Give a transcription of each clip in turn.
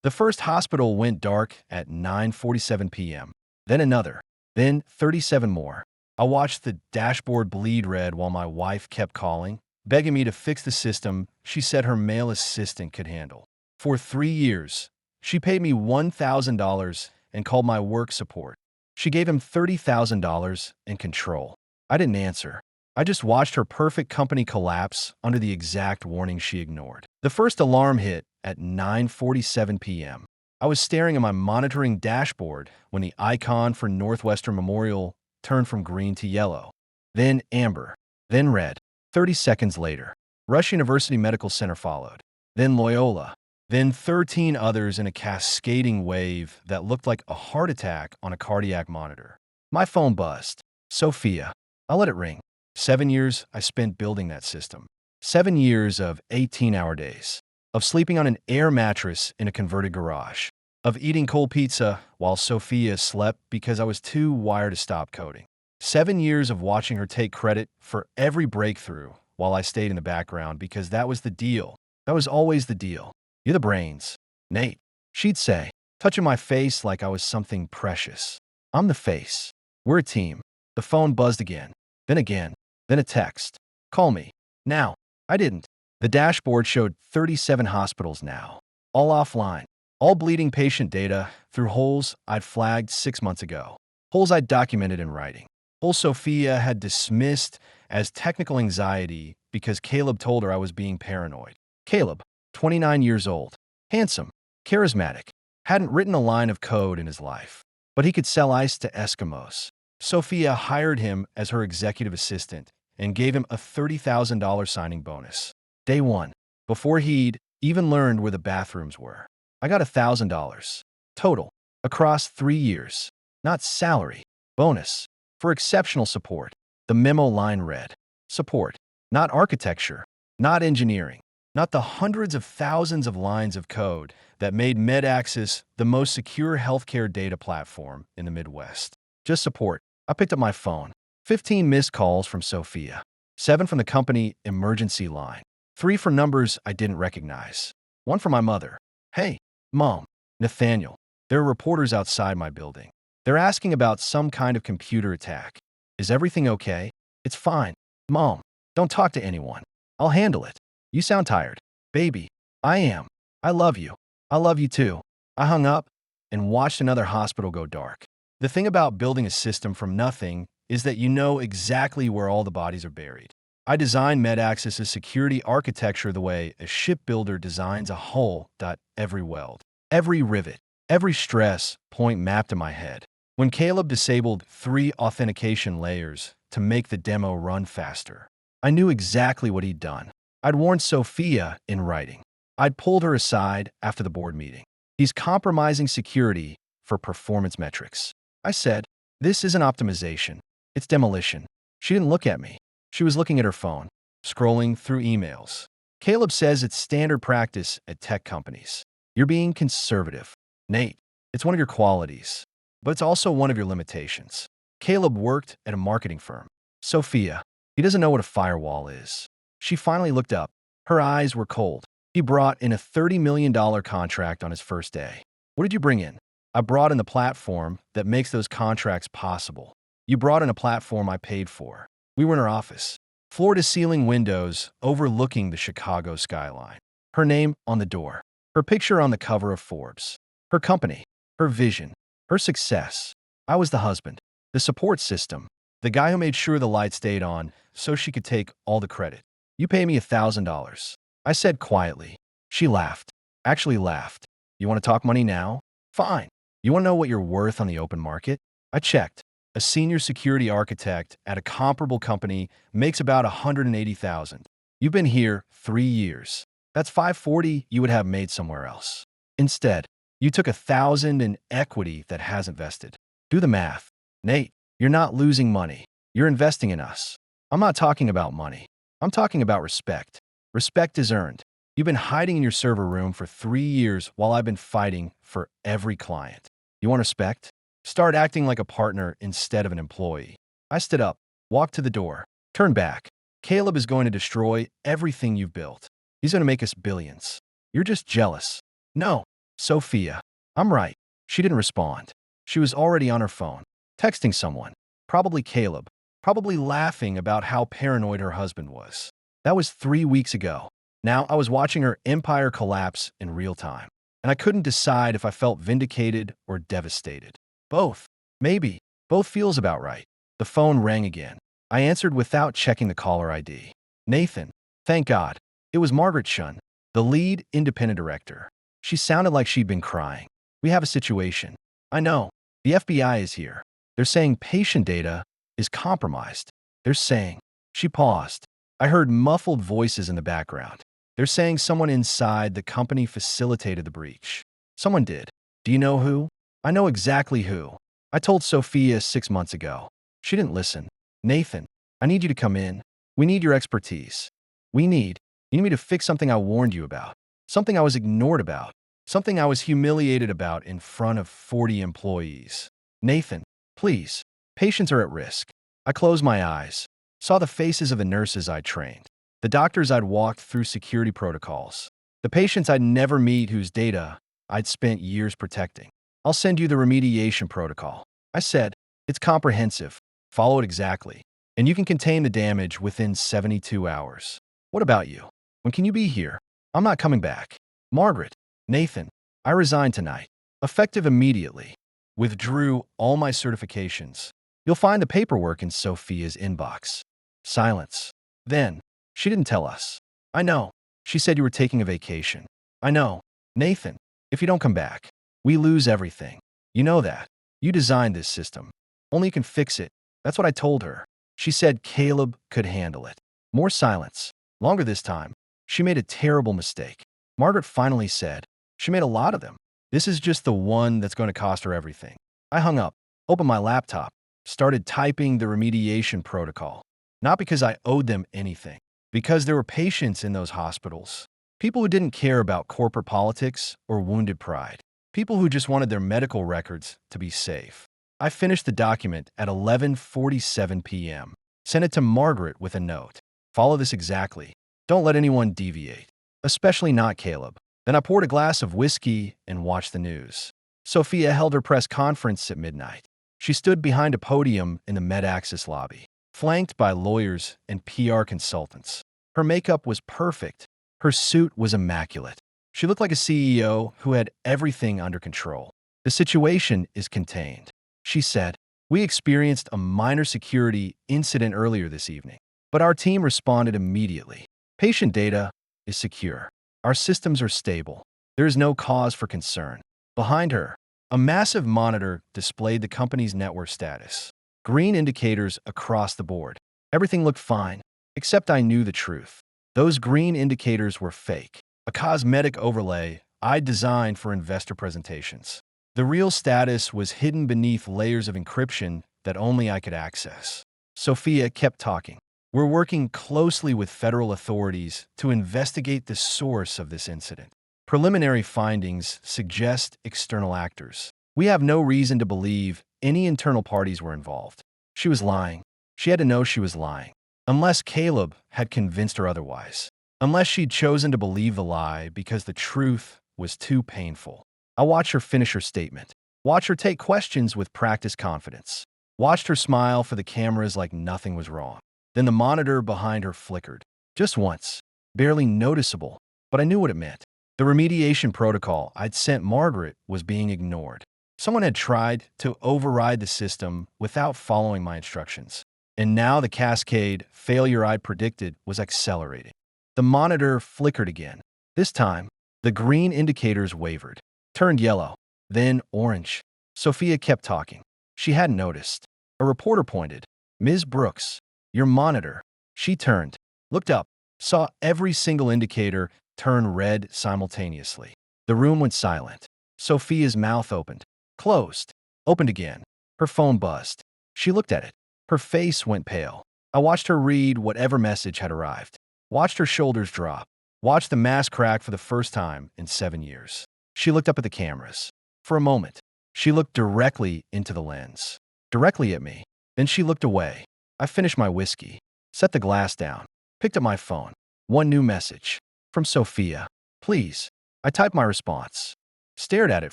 The first hospital went dark at 9:47 p.m. Then another. Then 37 more. I watched the dashboard bleed red while my wife kept calling, begging me to fix the system she said her male assistant could handle. For 3 years, she paid me $1,000 and called my work support. She gave him $30,000 in control. I didn't answer. I just watched her perfect company collapse under the exact warning she ignored. The first alarm hit at 9:47 p.m. I was staring at my monitoring dashboard when the icon for Northwestern Memorial turned from green to yellow, then amber, then red. 30 seconds later, Rush University Medical Center followed, then Loyola, then 13 others in a cascading wave that looked like a heart attack on a cardiac monitor. My phone buzzed. Sophia. I let it ring. 7 years I spent building that system. 7 years of 18-hour days. Of sleeping on an air mattress in a converted garage. Of eating cold pizza while Sophia slept because I was too wired to stop coding. 7 years of watching her take credit for every breakthrough while I stayed in the background because that was the deal. That was always the deal. You're the brains, Nate. She'd say, touching my face like I was something precious. I'm the face. We're a team. The phone buzzed again, then a text. Call me. Now. I didn't. The dashboard showed 37 hospitals now. All offline. All bleeding patient data through holes I'd flagged 6 months ago. Holes I'd documented in writing. Holes Sophia had dismissed as technical anxiety because Caleb told her I was being paranoid. Caleb, 29 years old. Handsome. Charismatic. Hadn't written a line of code in his life. But he could sell ice to Eskimos. Sophia hired him as her executive assistant and gave him a $30,000 signing bonus. Day one, before he'd even learned where the bathrooms were. I got $1,000. Total. Across 3 years. Not salary. Bonus. For exceptional support. The memo line read. Support. Not architecture. Not engineering. Not the hundreds of thousands of lines of code that made MedAxis the most secure healthcare data platform in the Midwest. Just support. I picked up my phone. 15 missed calls from Sophia. 7 from the company emergency line. 3 for numbers I didn't recognize. 1 from my mother. Hey, Mom. Nathaniel. There are reporters outside my building. They're asking about some kind of computer attack. Is everything okay? It's fine. Mom, don't talk to anyone. I'll handle it. You sound tired. Baby, I am. I love you. I love you too. I hung up and watched another hospital go dark. The thing about building a system from nothing is that you know exactly where all the bodies are buried. I designed MedAxis' security architecture the way a shipbuilder designs a hull. Every weld, every rivet, every stress point mapped in my head. When Caleb disabled 3 authentication layers to make the demo run faster, I knew exactly what he'd done. I'd warned Sophia in writing. I'd pulled her aside after the board meeting. He's compromising security for performance metrics. I said, this isn't optimization. It's demolition. She didn't look at me. She was looking at her phone, scrolling through emails. Caleb says it's standard practice at tech companies. You're being conservative. Nate, it's one of your qualities, but it's also one of your limitations. Caleb worked at a marketing firm. Sophia, he doesn't know what a firewall is. She finally looked up. Her eyes were cold. He brought in a $30 million contract on his first day. What did you bring in? I brought in the platform that makes those contracts possible. You brought in a platform I paid for. We were in her office. Floor-to-ceiling windows overlooking the Chicago skyline. Her name on the door. Her picture on the cover of Forbes. Her company. Her vision. Her success. I was the husband. The support system. The guy who made sure the light stayed on so she could take all the credit. You pay me $1,000. I said quietly. She laughed. Actually laughed. You want to talk money now? Fine. You want to know what you're worth on the open market? I checked. A senior security architect at a comparable company makes about $180,000. You've been here 3 years. That's $540 you would have made somewhere else. Instead, you took $1,000 in equity that hasn't vested. Do the math. Nate, you're not losing money. You're investing in us. I'm not talking about money. I'm talking about respect. Respect is earned. You've been hiding in your server room for 3 years while I've been fighting for every client. You want respect? Start acting like a partner instead of an employee. I stood up, walked to the door, turned back. Caleb is going to destroy everything you've built. He's going to make us billions. You're just jealous. No, Sophia. I'm right. She didn't respond. She was already on her phone, texting someone. Probably Caleb. Probably laughing about how paranoid her husband was. That was 3 weeks ago. Now I was watching her empire collapse in real time, and I couldn't decide if I felt vindicated or devastated. Both. Maybe. Both feels about right. The phone rang again. I answered without checking the caller ID. Nathan. Thank God. It was Margaret Shun, the lead independent director. She sounded like she'd been crying. We have a situation. I know. The FBI is here. They're saying patient data is compromised. They're saying. She paused. I heard muffled voices in the background. They're saying someone inside the company facilitated the breach. Someone did. Do you know who? I know exactly who. I told Sophia 6 months ago. She didn't listen. Nathan, I need you to come in. We need your expertise. You need me to fix something I warned you about. Something I was ignored about. Something I was humiliated about in front of 40 employees. Nathan, please. Patients are at risk. I closed my eyes. Saw the faces of the nurses I'd trained. The doctors I'd walked through security protocols. The patients I'd never meet whose data I'd spent years protecting. I'll send you the remediation protocol. I said, it's comprehensive. Follow it exactly. And you can contain the damage within 72 hours. What about you? When can you be here? I'm not coming back. Margaret. Nathan. I resigned tonight. Effective immediately. Withdrew all my certifications. You'll find the paperwork in Sophia's inbox. Silence. Then. She didn't tell us. I know. She said you were taking a vacation. I know. Nathan. If you don't come back, we lose everything. You know that. You designed this system. Only you can fix it. That's what I told her. She said Caleb could handle it. More silence. Longer this time. She made a terrible mistake. Margaret finally said, she made a lot of them. This is just the one that's going to cost her everything. I hung up, opened my laptop, started typing the remediation protocol. Not because I owed them anything. Because there were patients in those hospitals. People who didn't care about corporate politics or wounded pride. People who just wanted their medical records to be safe. I finished the document at 11:47 p.m. Sent it to Margaret with a note. Follow this exactly. Don't let anyone deviate. Especially not Caleb. Then I poured a glass of whiskey and watched the news. Sophia held her press conference at midnight. She stood behind a podium in the MedAccess lobby, flanked by lawyers and PR consultants. Her makeup was perfect. Her suit was immaculate. She looked like a CEO who had everything under control. The situation is contained. She said, we experienced a minor security incident earlier this evening, but our team responded immediately. Patient data is secure. Our systems are stable. There is no cause for concern. Behind her, a massive monitor displayed the company's network status. Green indicators across the board. Everything looked fine, except I knew the truth. Those green indicators were fake. A cosmetic overlay I'd designed for investor presentations. The real status was hidden beneath layers of encryption that only I could access. Sophia kept talking. We're working closely with federal authorities to investigate the source of this incident. Preliminary findings suggest external actors. We have no reason to believe any internal parties were involved. She was lying. She had to know she was lying. Unless Caleb had convinced her otherwise. Unless she'd chosen to believe the lie because the truth was too painful. I watched her finish her statement. Watched her take questions with practiced confidence. Watched her smile for the cameras like nothing was wrong. Then the monitor behind her flickered. Just once. Barely noticeable. But I knew what it meant. The remediation protocol I'd sent Margaret was being ignored. Someone had tried to override the system without following my instructions. And now the cascade failure I'd predicted was accelerating. The monitor flickered again. This time, the green indicators wavered, turned yellow, then orange. Sophia kept talking. She hadn't noticed. A reporter pointed. Ms. Brooks, your monitor. She turned, looked up, saw every single indicator turn red simultaneously. The room went silent. Sophia's mouth opened, closed, opened again. Her phone buzzed. She looked at it. Her face went pale. I watched her read whatever message had arrived. Watched her shoulders drop. Watched the mask crack for the first time in 7 years. She looked up at the cameras. For a moment, she looked directly into the lens. Directly at me. Then she looked away. I finished my whiskey. Set the glass down. Picked up my phone. One new message. From Sophia. Please. I typed my response. stared at it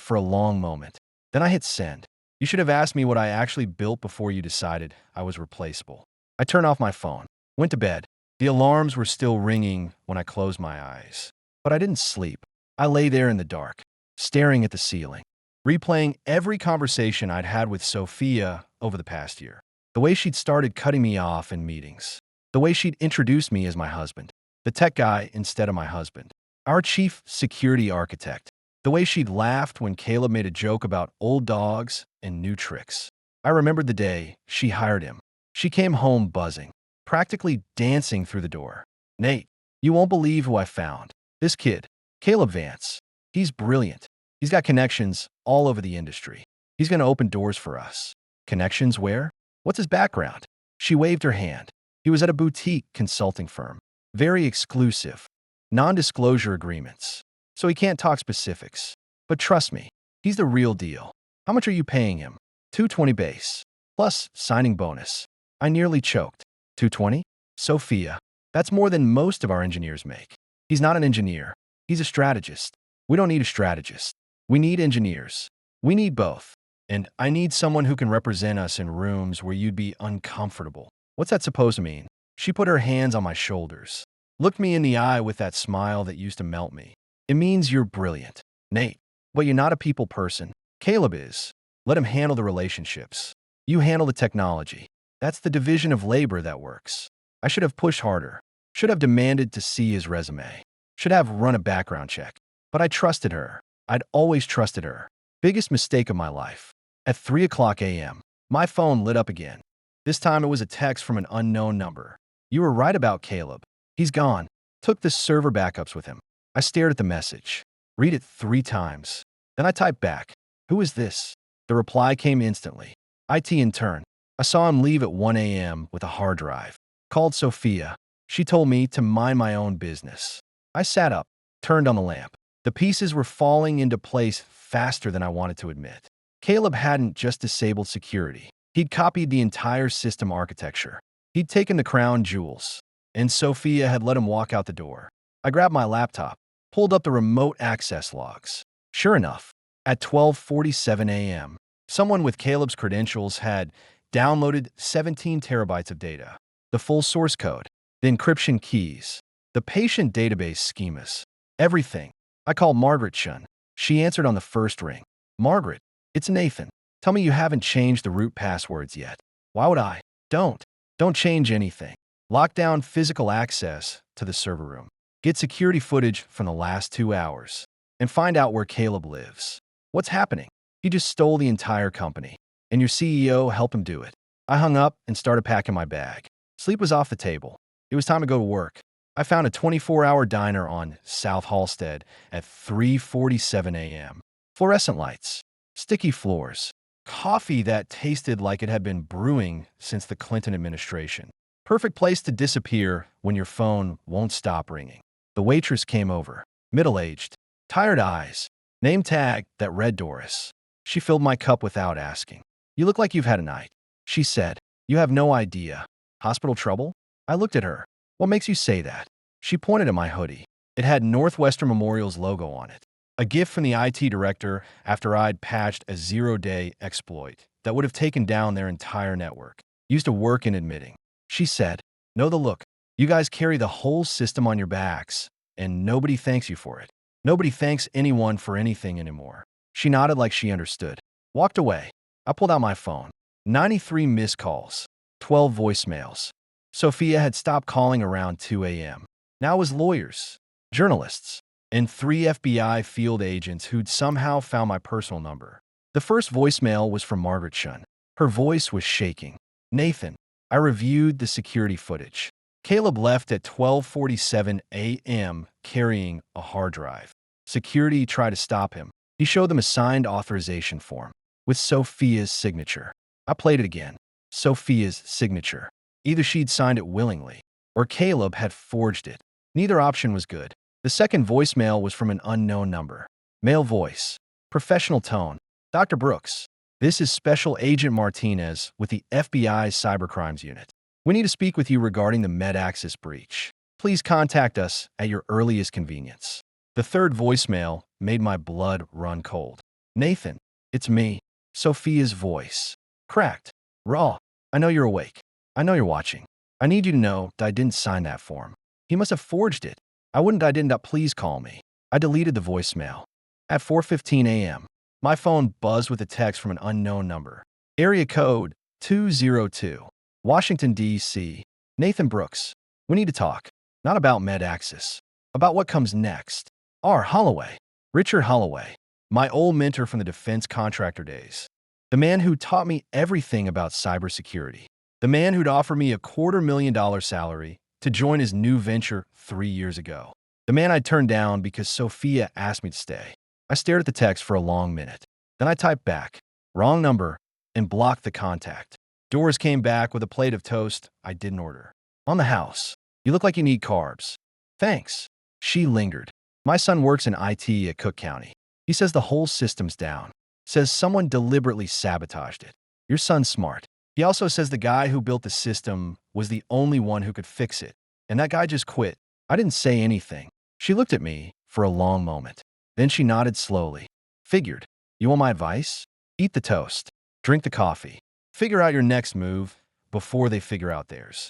for a long moment. Then I hit send. You should have asked me what I actually built before you decided I was replaceable. I turned off my phone, went to bed. The alarms were still ringing when I closed my eyes. But I didn't sleep. I lay there in the dark, staring at the ceiling, replaying every conversation I'd had with Sophia over the past year. The way she'd started cutting me off in meetings. The way she'd introduced me as my husband, the tech guy instead of my husband, our chief security architect. The way she'd laughed when Caleb made a joke about old dogs and new tricks. I remembered the day she hired him. She came home buzzing, practically dancing through the door. Nate, you won't believe who I found. This kid, Caleb Vance. He's brilliant. He's got connections all over the industry. He's going to open doors for us. Connections where? What's his background? She waved her hand. He was at a boutique consulting firm. Very exclusive. Non-disclosure agreements. So he can't talk specifics. But trust me, he's the real deal. How much are you paying him? $220 base. Plus signing bonus. I nearly choked. $220? Sophia. That's more than most of our engineers make. He's not an engineer. He's a strategist. We don't need a strategist. We need engineers. We need both. And I need someone who can represent us in rooms where you'd be uncomfortable. What's that supposed to mean? She put her hands on my shoulders, looked me in the eye with that smile that used to melt me. It means you're brilliant, Nate, but you're not a people person. Caleb is. Let him handle the relationships. You handle the technology. That's the division of labor that works. I should have pushed harder. Should have demanded to see his resume. Should have run a background check. But I trusted her. I'd always trusted her. Biggest mistake of my life. At 3:00 a.m., my phone lit up again. This time it was a text from an unknown number. You were right about Caleb. He's gone. Took the server backups with him. I stared at the message. Read it 3 times. Then I typed back. Who is this? The reply came instantly. IT intern. I saw him leave at 1 a.m. with a hard drive. Called Sophia. She told me to mind my own business. I sat up, turned on the lamp. The pieces were falling into place faster than I wanted to admit. Caleb hadn't just disabled security. He'd copied the entire system architecture. He'd taken the crown jewels. And Sophia had let him walk out the door. I grabbed my laptop, pulled up the remote access logs. Sure enough, at 12:47 a.m., someone with Caleb's credentials had downloaded 17 terabytes of data, the full source code, the encryption keys, the patient database schemas, everything. I called Margaret Shun. She answered on the first ring. Margaret, it's Nathan. Tell me you haven't changed the root passwords yet. Why would I? Don't change anything. Lock down physical access to the server room. Get security footage from the last 2 hours. And find out where Caleb lives. What's happening? He just stole the entire company. And your CEO helped him do it. I hung up and started packing my bag. Sleep was off the table. It was time to go to work. I found a 24-hour diner on South Halsted at 3:47 a.m. Fluorescent lights, sticky floors, coffee that tasted like it had been brewing since the Clinton administration. Perfect place to disappear when your phone won't stop ringing. The waitress came over, middle-aged, tired eyes, name tag that read Doris. She filled my cup without asking. You look like you've had a night, she said. You have no idea. Hospital trouble? I looked at her. What makes you say that? She pointed at my hoodie. It had Northwestern Memorial's logo on it. A gift from the IT director after I'd patched a 0-day exploit that would have taken down their entire network. Used to work in admitting. She said, know the look. You guys carry the whole system on your backs, and nobody thanks you for it. Nobody thanks anyone for anything anymore. She nodded like she understood. Walked away. I pulled out my phone. 93 missed calls. 12 voicemails. Sophia had stopped calling around 2 a.m. Now it was lawyers, journalists, and 3 FBI field agents who'd somehow found my personal number. The first voicemail was from Margaret Shun. Her voice was shaking. Nathan, I reviewed the security footage. Caleb left at 12:47 a.m. carrying a hard drive. Security tried to stop him. He showed them a signed authorization form with Sophia's signature. I played it again. Sophia's signature. Either she'd signed it willingly, or Caleb had forged it. Neither option was good. The second voicemail was from an unknown number. Male voice. Professional tone. Dr. Brooks. This is Special Agent Martinez with the FBI's Cybercrimes Unit. We need to speak with you regarding the MedAccess breach. Please contact us at your earliest convenience. The third voicemail made my blood run cold. Nathan, it's me. Sophia's voice. Cracked. Raw. I know you're awake. I know you're watching. I need you to know that I didn't sign that form. He must have forged it. I didn't. Please call me. I deleted the voicemail. At 4:15 a.m., my phone buzzed with a text from an unknown number. Area code 202. Washington, D.C. Nathan Brooks. We need to talk. Not about MedAxis. About what comes next. R. Holloway. Richard Holloway. My old mentor from the defense contractor days. The man who taught me everything about cybersecurity. The man who'd offer me a $250,000 salary to join his new venture 3 years ago. The man I turned down because Sophia asked me to stay. I stared at the text for a long minute. Then I typed back, wrong number, and blocked the contact. Doris came back with a plate of toast I didn't order. On the house. You look like you need carbs. Thanks. She lingered. My son works in IT at Cook County. He says the whole system's down. Says someone deliberately sabotaged it. Your son's smart. He also says the guy who built the system was the only one who could fix it. And that guy just quit. I didn't say anything. She looked at me for a long moment. Then she nodded slowly. Figured. You want my advice? Eat the toast. Drink the coffee. Figure out your next move before they figure out theirs.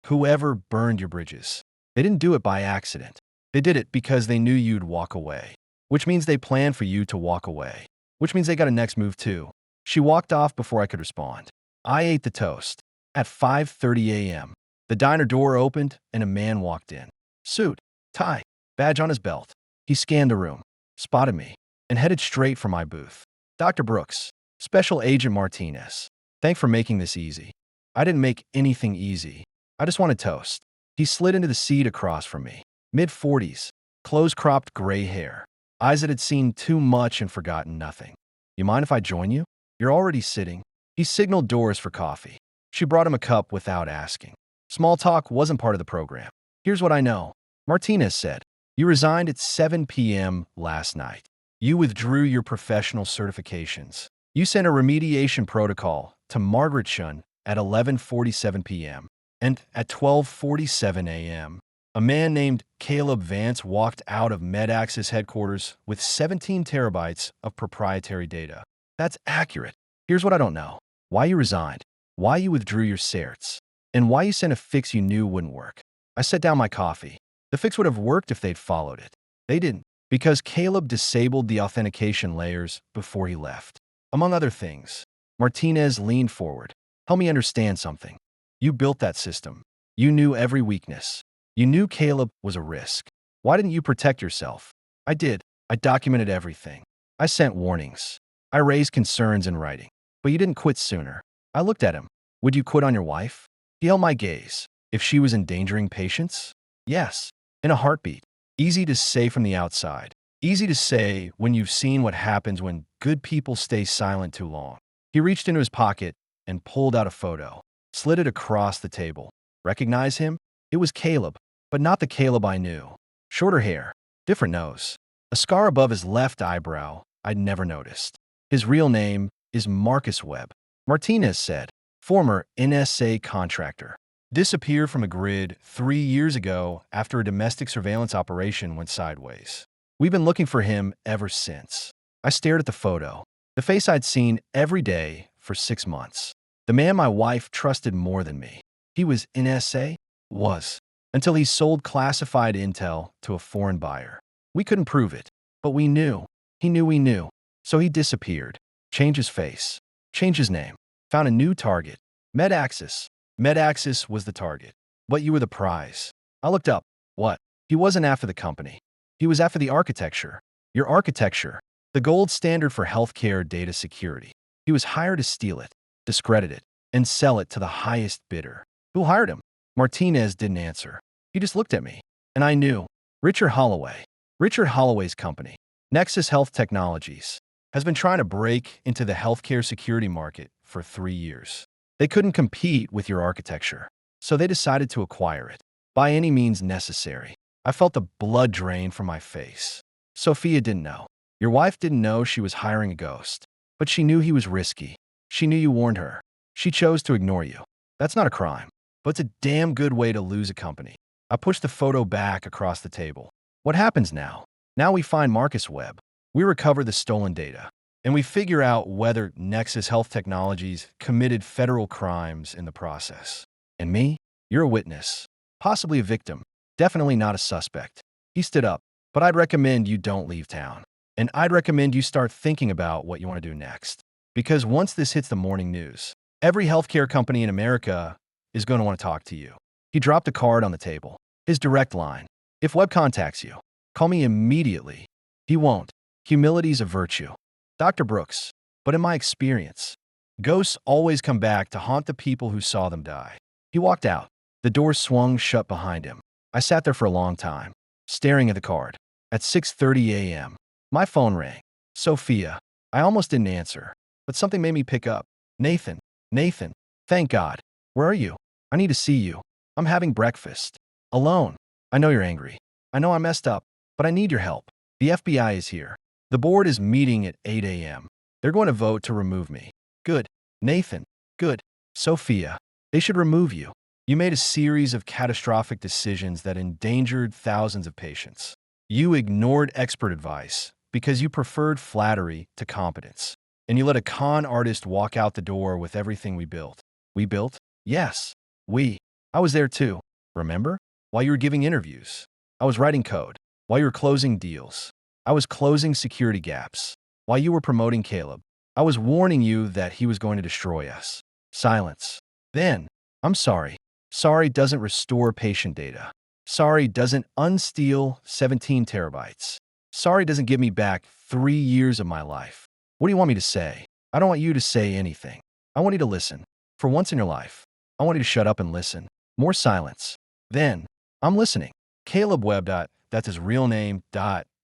Whoever burned your bridges. They didn't do it by accident. They did it because they knew you'd walk away. Which means they planned for you to walk away. Which means they got a next move too. She walked off before I could respond. I ate the toast. At 5:30 a.m., the diner door opened and a man walked in. Suit, tie, badge on his belt. He scanned the room, spotted me, and headed straight for my booth. Dr. Brooks, Special Agent Martinez. Thanks for making this easy. I didn't make anything easy. I just wanted toast. He slid into the seat across from me. Mid-40s, close-cropped gray hair. Eyes that had seen too much and forgotten nothing. You mind if I join you? You're already sitting. He signaled Doris for coffee. She brought him a cup without asking. Small talk wasn't part of the program. Here's what I know. Martinez said, you resigned at 7 p.m. last night. You withdrew your professional certifications. You sent a remediation protocol to Margaret Shun at 11:47 p.m. And at 12:47 a.m., a man named Caleb Vance walked out of MedAxis headquarters with 17 terabytes of proprietary data. That's accurate. Here's what I don't know. Why you resigned, why you withdrew your certs, and why you sent a fix you knew wouldn't work. I set down my coffee. The fix would have worked if they'd followed it. They didn't, because Caleb disabled the authentication layers before he left. Among other things, Martinez leaned forward. Help me understand something. You built that system. You knew every weakness. You knew Caleb was a risk. Why didn't you protect yourself? I did. I documented everything. I sent warnings. I raised concerns in writing. But you didn't quit sooner. I looked at him. Would you quit on your wife? He held my gaze. If she was endangering patients? Yes. In a heartbeat. Easy to say from the outside. Easy to say when you've seen what happens when good people stay silent too long. He reached into his pocket and pulled out a photo. Slid it across the table. Recognize him? It was Caleb, but not the Caleb I knew. Shorter hair, different nose, a scar above his left eyebrow I'd never noticed. His real name is Marcus Webb. Martinez said, former NSA contractor. Disappeared from a grid 3 years ago after a domestic surveillance operation went sideways. We've been looking for him ever since. I stared at the photo, the face I'd seen every day for 6 months. The man my wife trusted more than me. He was NSA? Was. Until he sold classified intel to a foreign buyer. We couldn't prove it, but we knew. He knew we knew. So he disappeared. Changed his face. Changed his name. Found a new target. MedAxis. MedAxis was the target. But you were the prize. I looked up. What? He wasn't after the company. He was after the architecture. Your architecture. The gold standard for healthcare data security. He was hired to steal it, discredit it, and sell it to the highest bidder. Who hired him? Martinez didn't answer. He just looked at me. And I knew. Richard Holloway. Richard Holloway's company, Nexus Health Technologies, has been trying to break into the healthcare security market for 3 years. They couldn't compete with your architecture, so they decided to acquire it. By any means necessary. I felt the blood drain from my face. Sophia didn't know. Your wife didn't know she was hiring a ghost. But she knew he was risky. She knew you warned her. She chose to ignore you. That's not a crime. But it's a damn good way to lose a company. I pushed the photo back across the table. What happens now? Now we find Marcus Webb. We recover the stolen data. And we figure out whether Nexus Health Technologies committed federal crimes in the process. And me? You're a witness. Possibly a victim. Definitely not a suspect. He stood up. But I'd recommend you don't leave town. And I'd recommend you start thinking about what you want to do next. Because once this hits the morning news, every healthcare company in America is going to want to talk to you. He dropped a card on the table. His direct line. If Webb contacts you, call me immediately. He won't. Humility's a virtue. Dr. Brooks. But in my experience, ghosts always come back to haunt the people who saw them die. He walked out. The door swung shut behind him. I sat there for a long time, staring at the card. At 6:30 a.m., my phone rang. Sophia. I almost didn't answer, but something made me pick up. Nathan. Nathan. Thank God. Where are you? I need to see you. I'm having breakfast. Alone. I know you're angry. I know I messed up, but I need your help. The FBI is here. The board is meeting at 8 a.m. They're going to vote to remove me. Good. Nathan. Good. Sophia. They should remove you. You made a series of catastrophic decisions that endangered thousands of patients. You ignored expert advice because you preferred flattery to competence. And you let a con artist walk out the door with everything we built. We built? Yes. We. I was there too. Remember? While you were giving interviews. I was writing code. While you were closing deals. I was closing security gaps. While you were promoting Caleb. I was warning you that he was going to destroy us. Silence. Then, I'm sorry. Sorry doesn't restore patient data. Sorry doesn't unsteal 17 terabytes. Sorry doesn't give me back 3 years of my life. What do you want me to say? I don't want you to say anything. I want you to listen. For once in your life, I want you to shut up and listen. More silence. Then, I'm listening. Caleb Webb. That's his real name.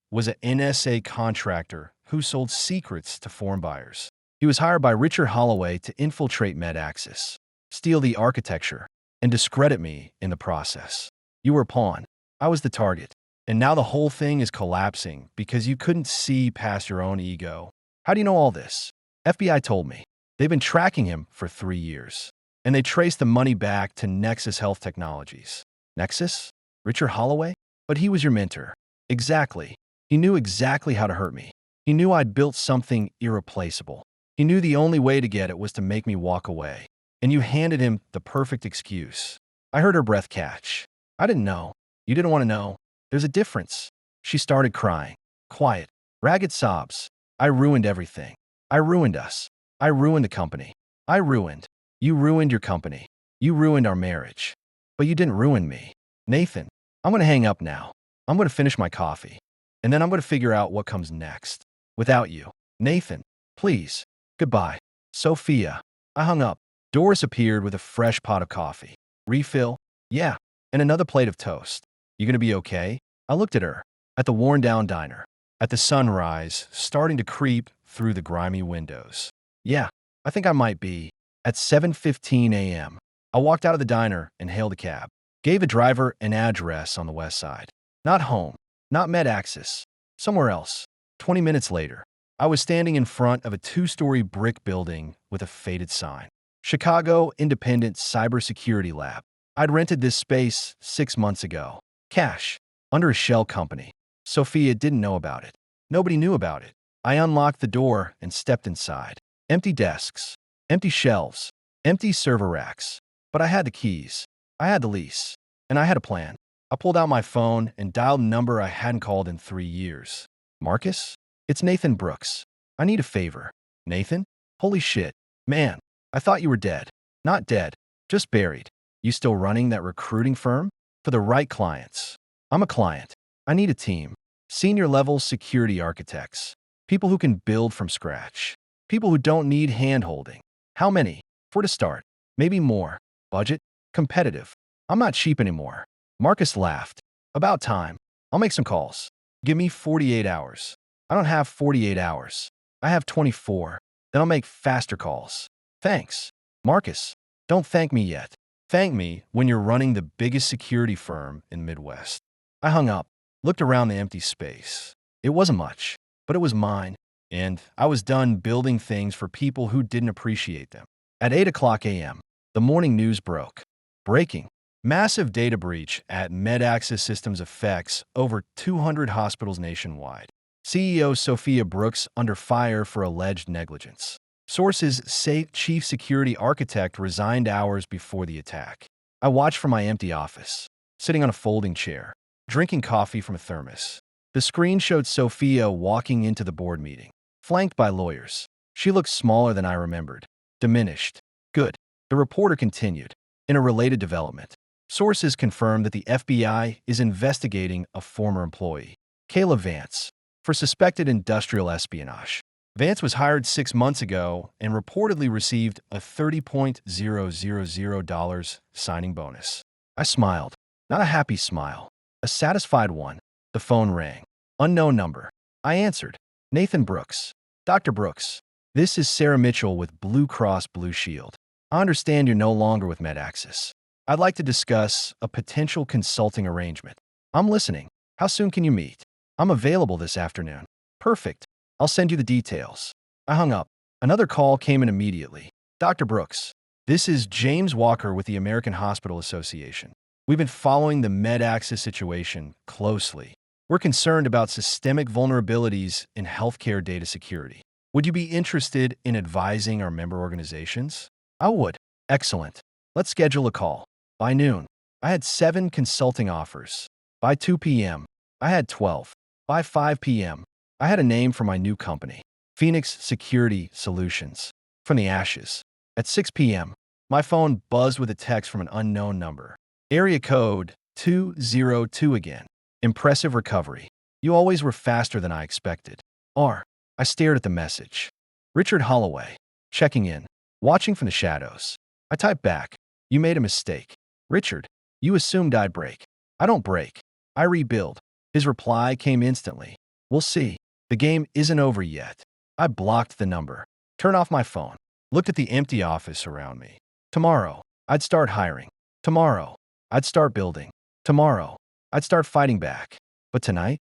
Was an NSA contractor who sold secrets to foreign buyers. He was hired by Richard Holloway to infiltrate MedAccess, steal the architecture, and discredit me in the process. You were a pawn. I was the target. And now the whole thing is collapsing because you couldn't see past your own ego. How do you know all this? FBI told me. They've been tracking him for 3 years. And they traced the money back to Nexus Health Technologies. Nexus? Richard Holloway? But he was your mentor. Exactly. He knew exactly how to hurt me. He knew I'd built something irreplaceable. He knew the only way to get it was to make me walk away. And you handed him the perfect excuse. I heard her breath catch. I didn't know. You didn't want to know. There's a difference. She started crying. Quiet. Ragged sobs. I ruined everything. I ruined us. I ruined the company. I ruined. You ruined your company. You ruined our marriage. But you didn't ruin me. Nathan, I'm going to hang up now. I'm going to finish my coffee. And then I'm going to figure out what comes next. Without you. Nathan, please. Goodbye. Sophia. I hung up. Doris appeared with a fresh pot of coffee. Refill? Yeah. And another plate of toast. You going to be okay? I looked at her. At the worn-down diner. At the sunrise, starting to creep through the grimy windows. Yeah, I think I might be. At 7:15 a.m., I walked out of the diner and hailed a cab. Gave a driver an address on the west side. Not home. Not MedAccess. Somewhere else. 20 minutes later, I was standing in front of a 2-story brick building with a faded sign. Chicago Independent Cybersecurity Lab. I'd rented this space 6 months ago. Cash. Under a shell company. Sophia didn't know about it. Nobody knew about it. I unlocked the door and stepped inside. Empty desks. Empty shelves. Empty server racks. But I had the keys. I had the lease. And I had a plan. I pulled out my phone and dialed a number I hadn't called in 3 years. Marcus? It's Nathan Brooks. I need a favor. Nathan? Holy shit. Man, I thought you were dead. Not dead. Just buried. You still running that recruiting firm? For the right clients. I'm a client. I need a team. Senior level security architects. People who can build from scratch. People who don't need hand-holding. How many? 4 to start. Maybe more. Budget? Competitive. I'm not cheap anymore. Marcus laughed. About time. I'll make some calls. Give me 48 hours. I don't have 48 hours. I have 24. Then I'll make faster calls. Thanks. Marcus, don't thank me yet. Thank me when you're running the biggest security firm in the Midwest. I hung up, looked around the empty space. It wasn't much, but it was mine. And I was done building things for people who didn't appreciate them. At 8 o'clock a.m., the morning news broke. Breaking. Massive data breach at MedAccess Systems affects over 200 hospitals nationwide. CEO Sophia Brooks under fire for alleged negligence. Sources say chief security architect resigned hours before the attack. I watched from my empty office, sitting on a folding chair, drinking coffee from a thermos. The screen showed Sophia walking into the board meeting, flanked by lawyers. She looked smaller than I remembered, diminished. Good. The reporter continued. In a related development, sources confirmed that the FBI is investigating a former employee, Kayla Vance, for suspected industrial espionage. Vance was hired 6 months ago and reportedly received a $30,000 signing bonus. I smiled. Not a happy smile. A satisfied one. The phone rang. Unknown number. I answered. Nathan Brooks. Dr. Brooks. This is Sarah Mitchell with Blue Cross Blue Shield. I understand you're no longer with MedAccess. I'd like to discuss a potential consulting arrangement. I'm listening. How soon can you meet? I'm available this afternoon. Perfect. I'll send you the details. I hung up. Another call came in immediately. Dr. Brooks. This is James Walker with the American Hospital Association. We've been following the MedAccess situation closely. We're concerned about systemic vulnerabilities in healthcare data security. Would you be interested in advising our member organizations? I would. Excellent. Let's schedule a call. By noon, I had 7 consulting offers. By 2 p.m., I had 12. By 5 p.m., I had a name for my new company, Phoenix Security Solutions. From the ashes. At 6 p.m., my phone buzzed with a text from an unknown number. Area code 202 again. Impressive recovery. You always were faster than I expected. I stared at the message. Richard Holloway. Checking in. Watching from the shadows. I typed back. You made a mistake. Richard, you assumed I'd break. I don't break. I rebuild. His reply came instantly. We'll see. The game isn't over yet. I blocked the number. Turned off my phone. Looked at the empty office around me. Tomorrow, I'd start hiring. Tomorrow, I'd start building. Tomorrow, I'd start fighting back. But tonight,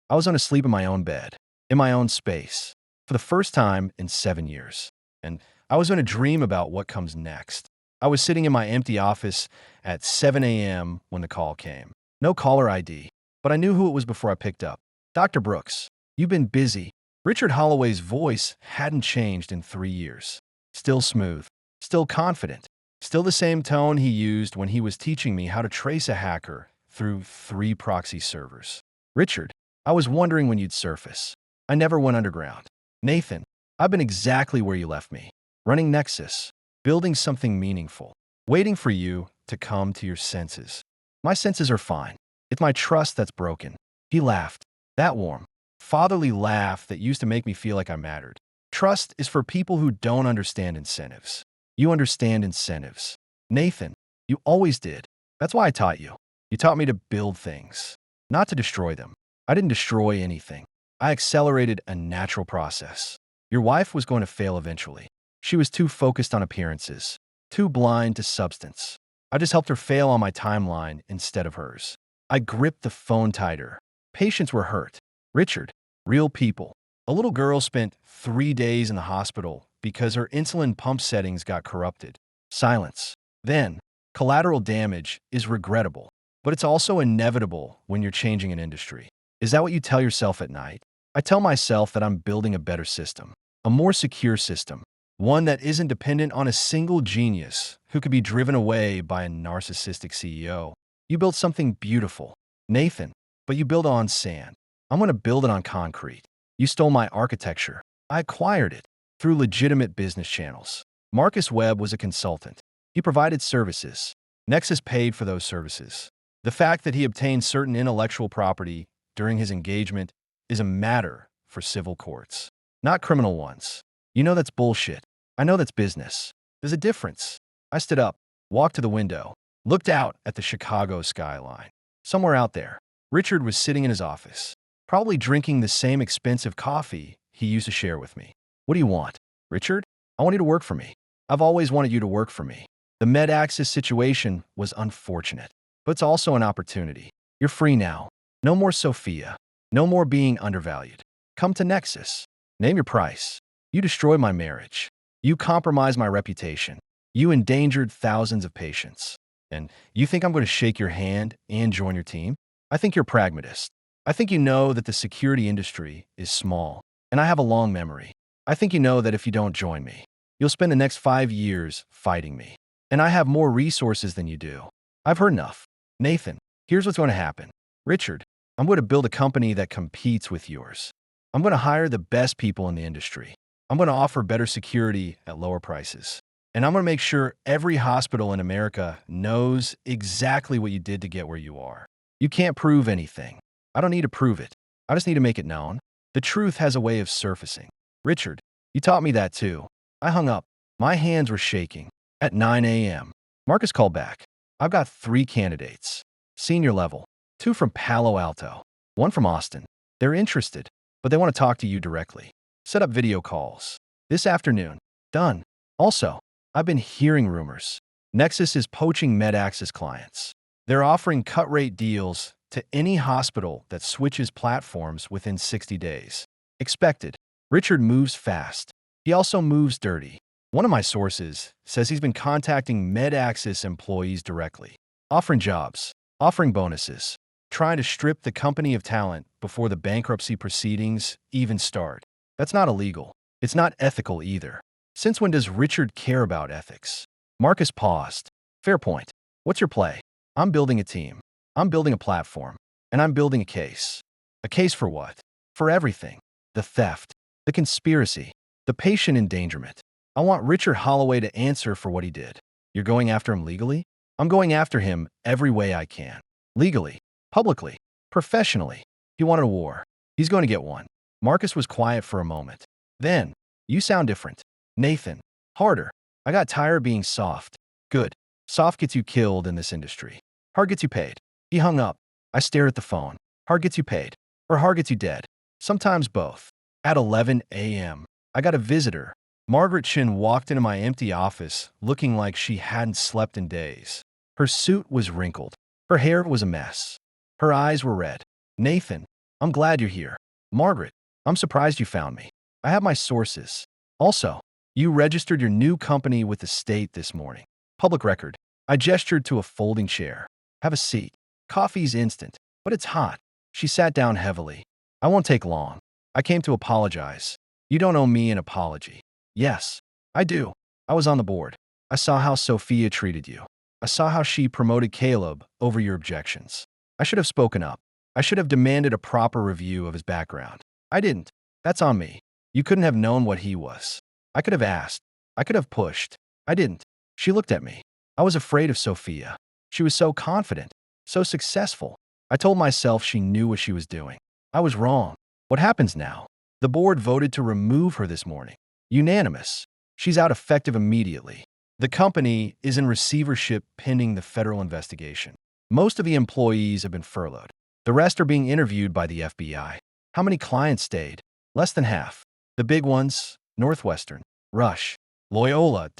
I was going to sleep in my own bed, in my own space, for the first time in 7 years. And I was going to dream about what comes next. I was sitting in my empty office at 7 a.m. when the call came. No caller ID, but I knew who it was before I picked up. Dr. Brooks, you've been busy. Richard Holloway's voice hadn't changed in 3 years. Still smooth, still confident, still the same tone he used when he was teaching me how to trace a hacker through 3 proxy servers. Richard, I was wondering when you'd surface. I never went underground. Nathan, I've been exactly where you left me, running Nexus, building something meaningful, waiting for you to come to your senses. My senses are fine. It's my trust that's broken. He laughed. That warm, fatherly laugh that used to make me feel like I mattered. Trust is for people who don't understand incentives. You understand incentives. Nathan, you always did. That's why I taught you. You taught me to build things, not to destroy them. I didn't destroy anything. I accelerated a natural process. Your wife was going to fail eventually. She was too focused on appearances, too blind to substance. I just helped her fail on my timeline instead of hers. I gripped the phone tighter. Patients were hurt. Richard, real people. A little girl spent 3 days in the hospital because her insulin pump settings got corrupted. Silence. Then, collateral damage is regrettable, but it's also inevitable when you're changing an industry. Is that what you tell yourself at night? I tell myself that I'm building a better system, a more secure system, one that isn't dependent on a single genius who could be driven away by a narcissistic CEO. You built something beautiful, Nathan, but you build it on sand. I'm going to build it on concrete. You stole my architecture. I acquired it through legitimate business channels. Marcus Webb was a consultant. He provided services. Nexus paid for those services. The fact that he obtained certain intellectual property during his engagement is a matter for civil courts, not criminal ones. You know that's bullshit. I know that's business. There's a difference. I stood up, walked to the window, looked out at the Chicago skyline. Somewhere out there, Richard was sitting in his office, probably drinking the same expensive coffee he used to share with me. What do you want? Richard, I want you to work for me. I've always wanted you to work for me. The MedAccess situation was unfortunate, but it's also an opportunity. You're free now. No more Sophia. No more being undervalued. Come to Nexus. Name your price. You destroyed my marriage. You compromised my reputation. You endangered thousands of patients. And you think I'm going to shake your hand and join your team? I think you're a pragmatist. I think you know that the security industry is small, and I have a long memory. I think you know that if you don't join me, you'll spend the next 5 years fighting me. And I have more resources than you do. I've heard enough. Nathan, here's what's going to happen. Richard, I'm going to build a company that competes with yours. I'm going to hire the best people in the industry. I'm going to offer better security at lower prices. And I'm going to make sure every hospital in America knows exactly what you did to get where you are. You can't prove anything. I don't need to prove it. I just need to make it known. The truth has a way of surfacing. Richard, you taught me that too. I hung up. My hands were shaking. At 9 a.m., Marcus called back. I've got 3 candidates. Senior level. 2 from Palo Alto. 1 from Austin. They're interested, but they want to talk to you directly. Set up video calls. This afternoon. Done. Also, I've been hearing rumors. Nexus is poaching MedAccess clients. They're offering cut-rate deals to any hospital that switches platforms within 60 days. Expected. Richard moves fast. He also moves dirty. One of my sources says he's been contacting MedAccess employees directly, offering jobs, offering bonuses, trying to strip the company of talent before the bankruptcy proceedings even start. That's not illegal. It's not ethical either. Since when does Richard care about ethics? Marcus paused. Fair point. What's your play? I'm building a team. I'm building a platform. And I'm building a case. A case for what? For everything. The theft, the conspiracy, the patient endangerment. I want Richard Holloway to answer for what he did. You're going after him legally? I'm going after him every way I can. Legally, publicly, professionally. He wanted a war. He's going to get one. Marcus was quiet for a moment. Then, you sound different. Nathan, harder. I got tired of being soft. Good. Soft gets you killed in this industry. Hard gets you paid. He hung up. I stared at the phone. Hard gets you paid. Or hard gets you dead. Sometimes both. At 11 a.m., I got a visitor. Margaret Chin walked into my empty office looking like she hadn't slept in days. Her suit was wrinkled. Her hair was a mess. Her eyes were red. Nathan, I'm glad you're here. Margaret, I'm surprised you found me. I have my sources. Also, you registered your new company with the state this morning. Public record. I gestured to a folding chair. Have a seat. Coffee's instant, but it's hot. She sat down heavily. I won't take long. I came to apologize. You don't owe me an apology. Yes, I do. I was on the board. I saw how Sophia treated you. I saw how she promoted Caleb over your objections. I should have spoken up. I should have demanded a proper review of his background. I didn't. That's on me. You couldn't have known what he was. I could have asked. I could have pushed. I didn't. She looked at me. I was afraid of Sophia. She was so confident, so successful. I told myself she knew what she was doing. I was wrong. What happens now? The board voted to remove her this morning. Unanimous. She's out effective immediately. The company is in receivership pending the federal investigation. Most of the employees have been furloughed. The rest are being interviewed by the FBI. How many clients stayed? Less than half. The big ones, Northwestern, Rush, Loyola,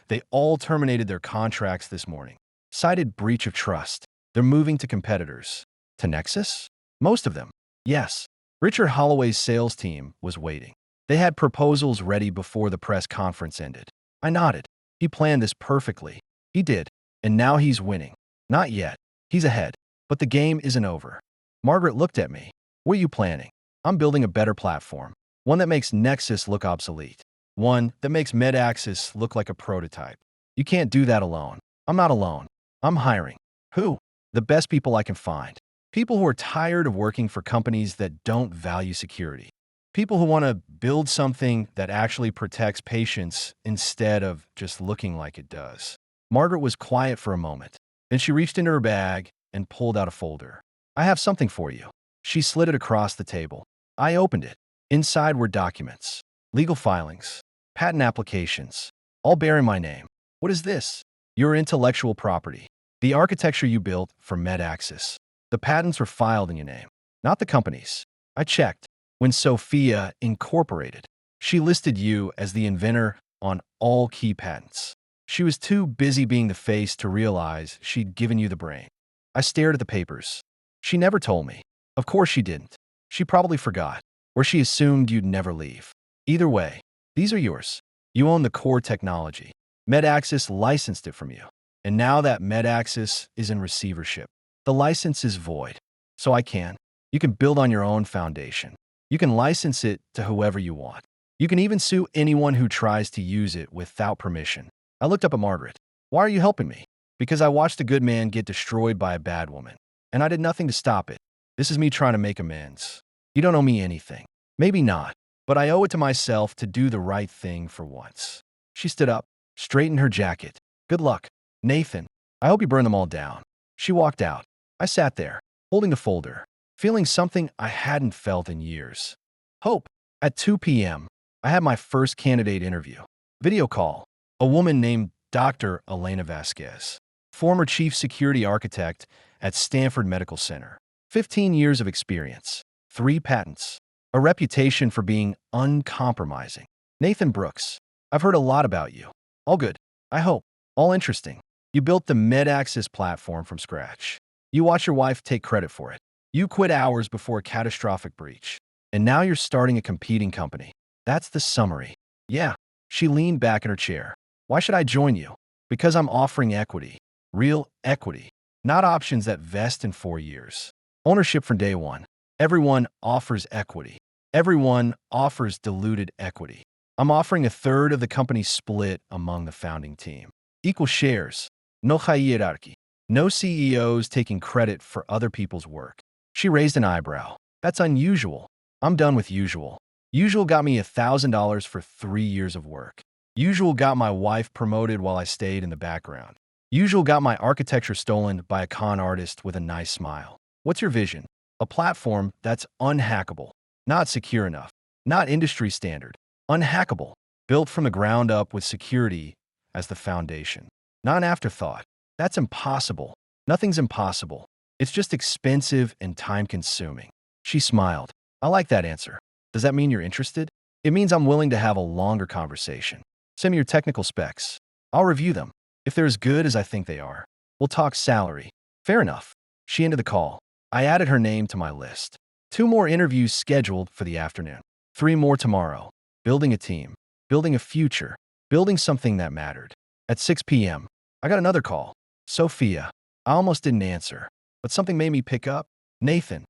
they all terminated their contracts this morning. Cited breach of trust. They're moving to competitors. To Nexus? Most of them. Yes. Richard Holloway's sales team was waiting. They had proposals ready before the press conference ended. I nodded. He planned this perfectly. He did. And now he's winning. Not yet. He's ahead. But the game isn't over. Margaret looked at me. What are you planning? I'm building a better platform. One that makes Nexus look obsolete. One that makes MedAccess look like a prototype. You can't do that alone. I'm not alone. I'm hiring. Who? The best people I can find. People who are tired of working for companies that don't value security. People who want to build something that actually protects patients instead of just looking like it does. Margaret was quiet for a moment. Then she reached into her bag and pulled out a folder. I have something for you. She slid it across the table. I opened it. Inside were documents, legal filings, patent applications, all bearing my name. What is this? Your intellectual property. The architecture you built for MedAccess. The patents were filed in your name, not the company's. I checked. When Sophia Incorporated, she listed you as the inventor on all key patents. She was too busy being the face to realize she'd given you the brain. I stared at the papers. She never told me. Of course she didn't. She probably forgot, or she assumed you'd never leave. Either way, these are yours. You own the core technology. MedAccess licensed it from you. And now that MedAccess is in receivership, the license is void. So you can build on your own foundation. You can license it to whoever you want. You can even sue anyone who tries to use it without permission. I looked up at Margaret. Why are you helping me? Because I watched a good man get destroyed by a bad woman, and I did nothing to stop it. This is me trying to make amends. You don't owe me anything. Maybe not, but I owe it to myself to do the right thing for once. She stood up, straightened her jacket. Good luck, Nathan. I hope you burn them all down. She walked out. I sat there, holding the folder, feeling something I hadn't felt in years. Hope. At 2 p.m., I had my first candidate interview. Video call. A woman named Dr. Elena Vasquez, former chief security architect at Stanford Medical Center. 15 years of experience, 3 patents, a reputation for being uncompromising. Nathan Brooks. I've heard a lot about you. All good, I hope. All interesting. You built the MedAccess platform from scratch. You watched your wife take credit for it. You quit hours before a catastrophic breach. And now you're starting a competing company. That's the summary. Yeah. She leaned back in her chair. Why should I join you? Because I'm offering equity. Real equity. Not options that vest in 4 years. Ownership from day one. Everyone offers equity. Everyone offers diluted equity. I'm offering a third of the company split among the founding team. Equal shares. No hierarchy. No CEOs taking credit for other people's work. She raised an eyebrow. That's unusual. I'm done with usual. Usual got me $1,000 for 3 years of work. Usual got my wife promoted while I stayed in the background. Usual got my architecture stolen by a con artist with a nice smile. What's your vision? A platform that's unhackable, not secure enough, not industry standard, unhackable, built from the ground up with security as the foundation. Not an afterthought. That's impossible. Nothing's impossible. It's just expensive and time-consuming. She smiled. I like that answer. Does that mean you're interested? It means I'm willing to have a longer conversation. Send me your technical specs. I'll review them. If they're as good as I think they are, we'll talk salary. Fair enough. She ended the call. I added her name to my list. 2 more interviews scheduled for the afternoon. 3 more tomorrow. Building a team. Building a future. Building something that mattered. At 6 p.m., I got another call. Sophia. I almost didn't answer, but something made me pick up. Nathan,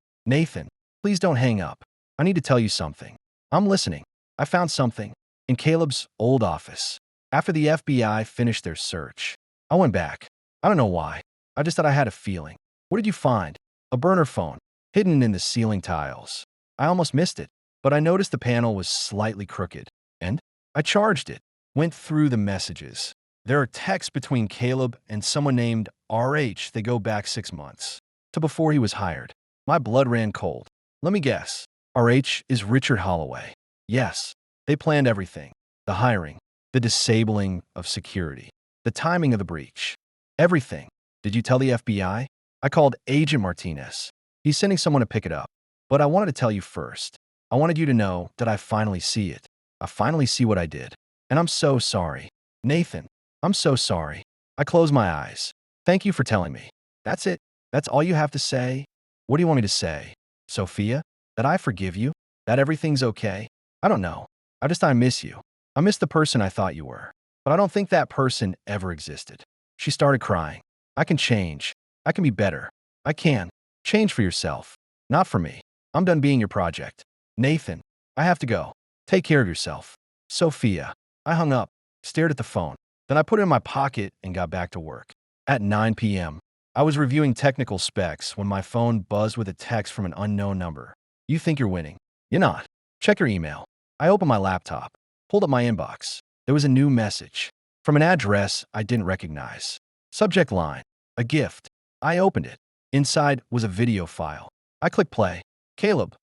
please don't hang up. I need to tell you something. I'm listening. I found something. In Caleb's old office. After the FBI finished their search, I went back. I don't know why. I just thought I had a feeling. What did you find? A burner phone, hidden in the ceiling tiles. I almost missed it, but I noticed the panel was slightly crooked. And I charged it. Went through the messages. There are texts between Caleb and someone named RH that go back 6 months, to before he was hired. My blood ran cold. Let me guess. RH is Richard Holloway. Yes, they planned everything. The hiring, the disabling of security, the timing of the breach. Everything. Did you tell the FBI? I called Agent Martinez. He's sending someone to pick it up. But I wanted to tell you first. I wanted you to know that I finally see it. I finally see what I did. And I'm so sorry. Nathan, I'm so sorry. I closed my eyes. Thank you for telling me. That's it. That's all you have to say? What do you want me to say? Sophia? That I forgive you? That everything's okay? I don't know. I miss you. I miss the person I thought you were. But I don't think that person ever existed. She started crying. I can change. I can be better. I can. Change for yourself. Not for me. I'm done being your project. Nathan, I have to go. Take care of yourself. Sophia. I hung up, stared at the phone. Then I put it in my pocket and got back to work. At 9 p.m., I was reviewing technical specs when my phone buzzed with a text from an unknown number. You think you're winning. You're not. Check your email. I opened my laptop, pulled up my inbox. There was a new message from an address I didn't recognize. Subject line, a gift. I opened it. Inside was a video file. I clicked play. Caleb.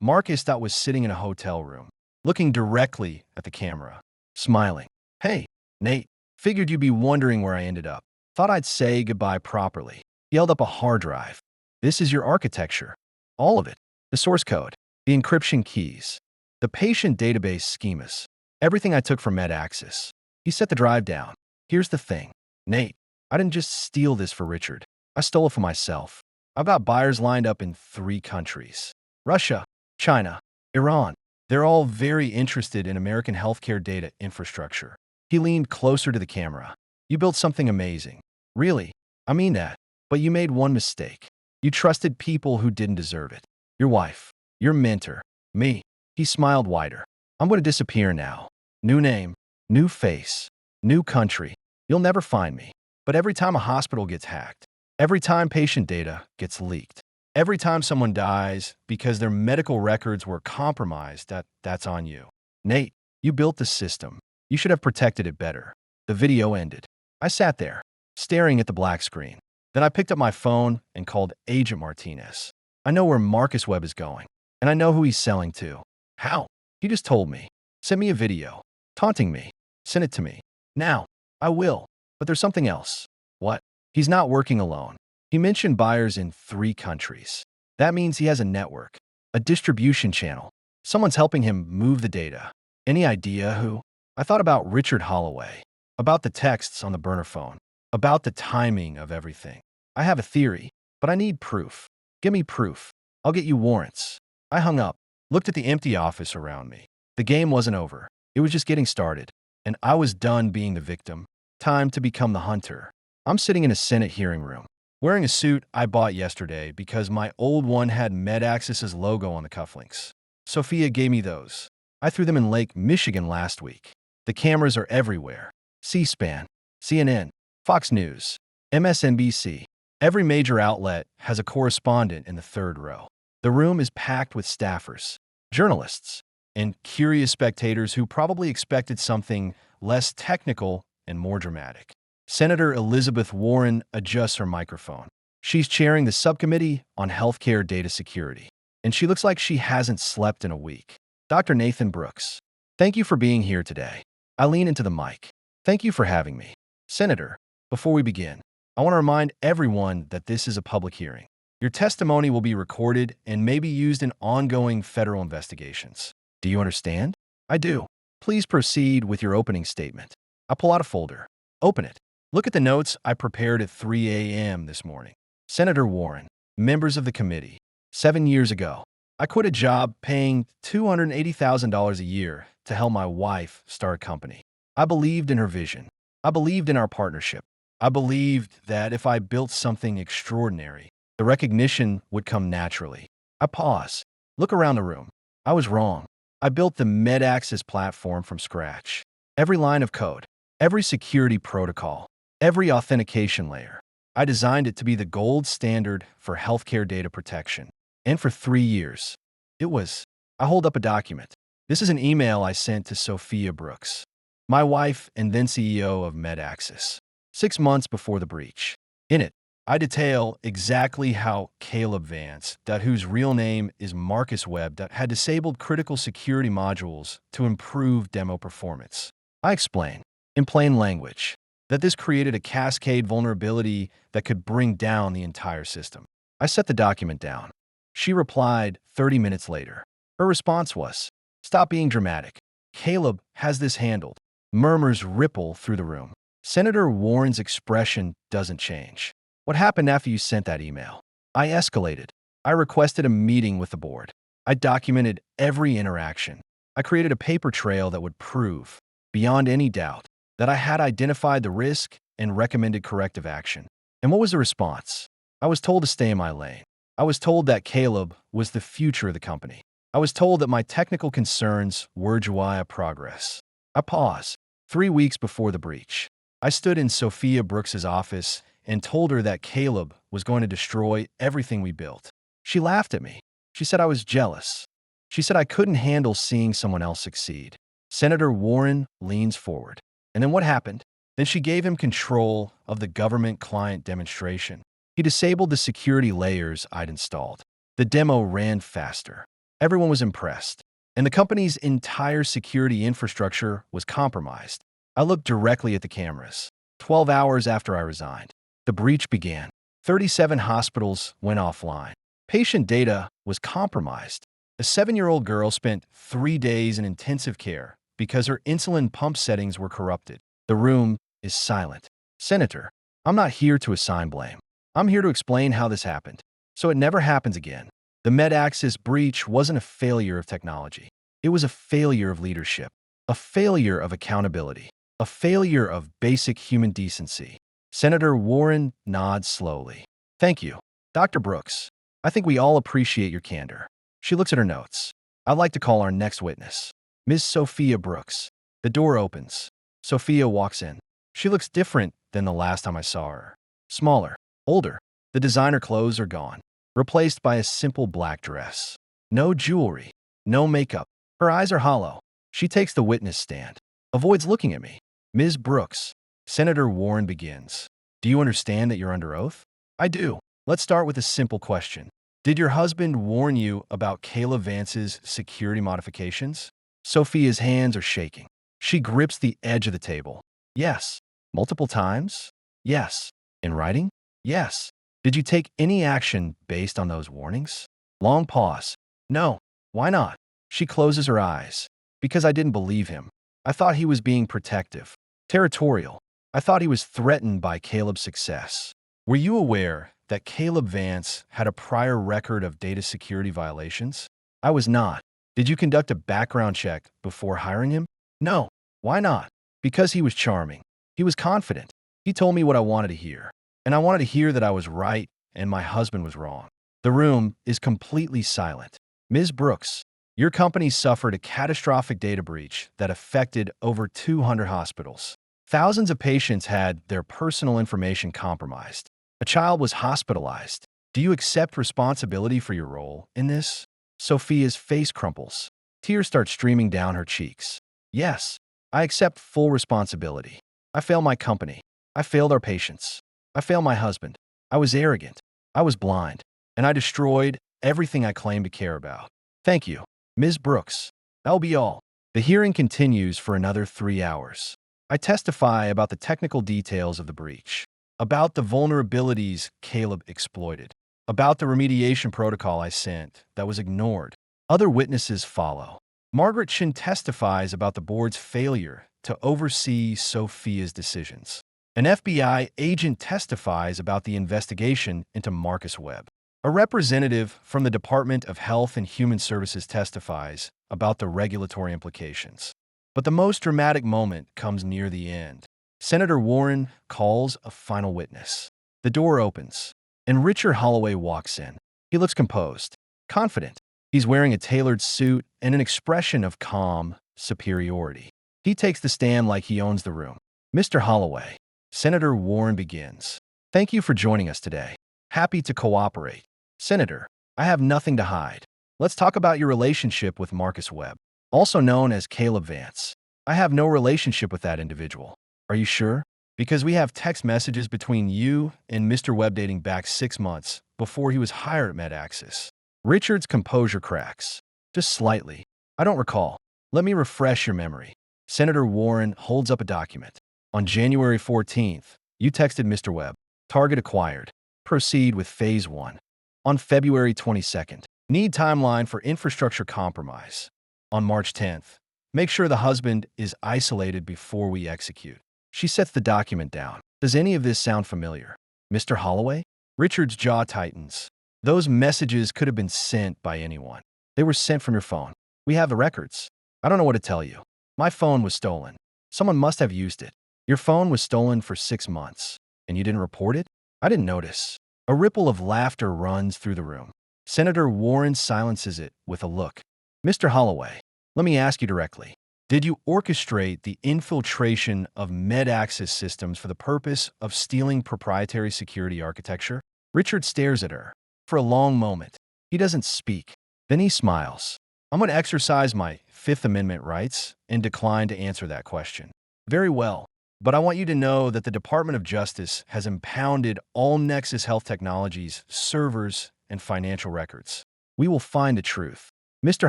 Marcus that was sitting in a hotel room, looking directly at the camera, smiling. Hey, Nate. Figured you'd be wondering where I ended up. Thought I'd say goodbye properly. He held up a hard drive. This is your architecture. All of it. The source code. The encryption keys. The patient database schemas. Everything I took from MedAccess. He set the drive down. Here's the thing. Nate, I didn't just steal this for Richard. I stole it for myself. I've got buyers lined up in 3 countries. Russia, China, Iran. They're all very interested in American healthcare data infrastructure. He leaned closer to the camera. You built something amazing. Really? I mean that. But you made one mistake. You trusted people who didn't deserve it. Your wife, your mentor, me. He smiled wider. I'm going to disappear now. New name, new face, new country. You'll never find me. But every time a hospital gets hacked, every time patient data gets leaked, every time someone dies because their medical records were compromised, that's on you. Nate, you built the system. You should have protected it better. The video ended. I sat there, staring at the black screen. Then I picked up my phone and called Agent Martinez. I know where Marcus Webb is going, and I know who he's selling to. How? He just told me. Send me a video. Taunting me. Send it to me. Now. I will. But there's something else. What? He's not working alone. He mentioned buyers in 3 countries. That means he has a network, a distribution channel. Someone's helping him move the data. Any idea who? I thought about Richard Holloway, about the texts on the burner phone, about the timing of everything. I have a theory, but I need proof. Give me proof. I'll get you warrants. I hung up, looked at the empty office around me. The game wasn't over. It was just getting started. And I was done being the victim. Time to become the hunter. I'm sitting in a Senate hearing room, wearing a suit I bought yesterday because my old one had MedAccess's logo on the cufflinks. Sophia gave me those. I threw them in Lake Michigan last week. The cameras are everywhere. C-SPAN, CNN, Fox News, MSNBC. Every major outlet has a correspondent in the 3rd row. The room is packed with staffers, journalists, and curious spectators who probably expected something less technical and more dramatic. Senator Elizabeth Warren adjusts her microphone. She's chairing the subcommittee on healthcare data security, and she looks like she hasn't slept in a week. Dr. Nathan Brooks, thank you for being here today. I lean into the mic. Thank you for having me. Senator, before we begin, I want to remind everyone that this is a public hearing. Your testimony will be recorded and may be used in ongoing federal investigations. Do you understand? I do. Please proceed with your opening statement. I pull out a folder. Open it. Look at the notes I prepared at 3 a.m. this morning. Senator Warren, members of the committee. 7 years ago, I quit a job paying $280,000 a year to help my wife start a company. I believed in her vision. I believed in our partnership. I believed that if I built something extraordinary, the recognition would come naturally. I pause. Look around the room. I was wrong. I built the MedAccess platform from scratch. Every line of code, every security protocol, every authentication layer. I designed it to be the gold standard for healthcare data protection. And for 3 years, I hold up a document. This is an email I sent to Sophia Brooks, my wife and then CEO of MedAccess, 6 months before the breach. In it, I detail exactly how Caleb Vance, whose real name is Marcus Webb, had disabled critical security modules to improve demo performance. I explain, in plain language, that this created a cascade vulnerability that could bring down the entire system. I set the document down. She replied 30 minutes later. Her response was, "Stop being dramatic. Caleb has this handled." Murmurs ripple through the room. Senator Warren's expression doesn't change. What happened after you sent that email? I escalated. I requested a meeting with the board. I documented every interaction. I created a paper trail that would prove, beyond any doubt, that I had identified the risk and recommended corrective action. And what was the response? I was told to stay in my lane. I was told that Caleb was the future of the company. I was told that my technical concerns were Juaya progress. I paused. 3 weeks before the breach, I stood in Sophia Brooks's office and told her that Caleb was going to destroy everything we built. She laughed at me. She said I was jealous. She said I couldn't handle seeing someone else succeed. Senator Warren leans forward. And then what happened? Then she gave him control of the government client demonstration. He disabled the security layers I'd installed. The demo ran faster. Everyone was impressed. And the company's entire security infrastructure was compromised. I looked directly at the cameras. 12 hours after I resigned, the breach began. 37 hospitals went offline. Patient data was compromised. A 7-year-old girl spent 3 days in intensive care because her insulin pump settings were corrupted. The room is silent. Senator, I'm not here to assign blame. I'm here to explain how this happened, so it never happens again. The MedAccess breach wasn't a failure of technology. It was a failure of leadership, a failure of accountability, a failure of basic human decency. Senator Warren nods slowly. Thank you. Dr. Brooks, I think we all appreciate your candor. She looks at her notes. I'd like to call our next witness, Ms. Sophia Brooks. The door opens. Sophia walks in. She looks different than the last time I saw her. Smaller, older. The designer clothes are gone, replaced by a simple black dress. No jewelry, no makeup. Her eyes are hollow. She takes the witness stand, avoids looking at me. Ms. Brooks, Senator Warren begins. Do you understand that you're under oath? I do. Let's start with a simple question. Did your husband warn you about Caleb Vance's security modifications? Sophia's hands are shaking. She grips the edge of the table. Yes. Multiple times? Yes. In writing? Yes. Did you take any action based on those warnings? Long pause. No. Why not? She closes her eyes. Because I didn't believe him. I thought he was being protective, territorial. I thought he was threatened by Caleb's success. Were you aware that Caleb Vance had a prior record of data security violations? I was not. Did you conduct a background check before hiring him? No. Why not? Because he was charming. He was confident. He told me what I wanted to hear. And I wanted to hear that I was right and my husband was wrong. The room is completely silent. Ms. Brooks, your company suffered a catastrophic data breach that affected over 200 hospitals. Thousands of patients had their personal information compromised. A child was hospitalized. Do you accept responsibility for your role in this? Sophia's face crumples. Tears start streaming down her cheeks. Yes, I accept full responsibility. I failed my company. I failed our patients. I failed my husband. I was arrogant. I was blind. And I destroyed everything I claimed to care about. Thank you, Ms. Brooks. That'll be all. The hearing continues for another 3 hours. I testify about the technical details of the breach, about the vulnerabilities Caleb exploited, about the remediation protocol I sent that was ignored. Other witnesses follow. Margaret Shin testifies about the board's failure to oversee Sophia's decisions. An FBI agent testifies about the investigation into Marcus Webb. A representative from the Department of Health and Human Services testifies about the regulatory implications. But the most dramatic moment comes near the end. Senator Warren calls a final witness. The door opens, and Richard Holloway walks in. He looks composed, confident. He's wearing a tailored suit and an expression of calm superiority. He takes the stand like he owns the room. Mr. Holloway, Senator Warren begins. Thank you for joining us today. Happy to cooperate. Senator, I have nothing to hide. Let's talk about your relationship with Marcus Webb, also known as Caleb Vance. I have no relationship with that individual. Are you sure? Because we have text messages between you and Mr. Webb dating back 6 months before he was hired at MedAxis. Richard's composure cracks. Just slightly. I don't recall. Let me refresh your memory. Senator Warren holds up a document. On January 14th, you texted Mr. Webb. Target acquired. Proceed with Phase 1. On February 22nd, need timeline for infrastructure compromise. On March 10th, make sure the husband is isolated before we execute. She sets the document down. Does any of this sound familiar? Mr. Holloway? Richard's jaw tightens. Those messages could have been sent by anyone. They were sent from your phone. We have the records. I don't know what to tell you. My phone was stolen. Someone must have used it. Your phone was stolen for 6 months, and you didn't report it? I didn't notice. A ripple of laughter runs through the room. Senator Warren silences it with a look. Mr. Holloway, let me ask you directly. Did you orchestrate the infiltration of MedAxis systems for the purpose of stealing proprietary security architecture? Richard stares at her. For a long moment, he doesn't speak. Then he smiles. I'm going to exercise my Fifth Amendment rights and decline to answer that question. Very well. But I want you to know that the Department of Justice has impounded all Nexus Health Technologies, servers, and financial records. We will find the truth. Mr.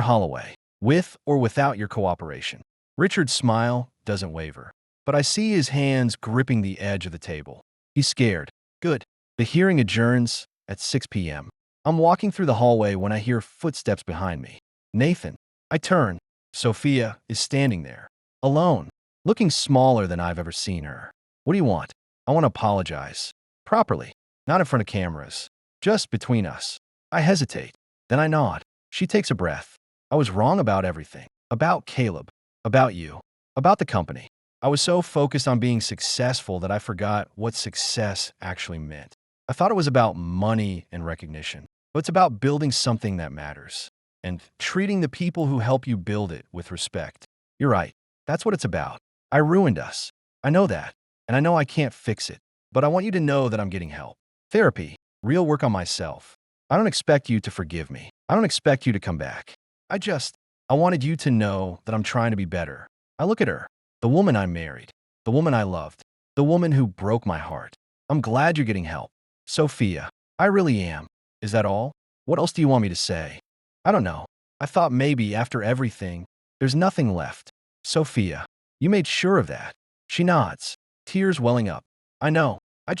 Holloway, with or without your cooperation. Richard's smile doesn't waver, but I see his hands gripping the edge of the table. He's scared. Good. The hearing adjourns at 6 p.m. I'm walking through the hallway when I hear footsteps behind me. Nathan. I turn. Sophia is standing there, alone, looking smaller than I've ever seen her. What do you want? I want to apologize. Properly. Not in front of cameras. Just between us. I hesitate. Then I nod. She takes a breath. I was wrong about everything. About Caleb. About you. About the company. I was so focused on being successful that I forgot what success actually meant. I thought it was about money and recognition, but it's about building something that matters and treating the people who help you build it with respect. You're right. That's what it's about. I ruined us. I know that, and I know I can't fix it, but I want you to know that I'm getting help. Therapy, real work on myself. I don't expect you to forgive me. I don't expect you to come back. I wanted you to know that I'm trying to be better. I look at her, the woman I married, the woman I loved, the woman who broke my heart. I'm glad you're getting help. Sophia, I really am. Is that all? What else do you want me to say? I don't know. I thought maybe after everything, there's nothing left. Sophia, you made sure of that. She nods, tears welling up. I know. I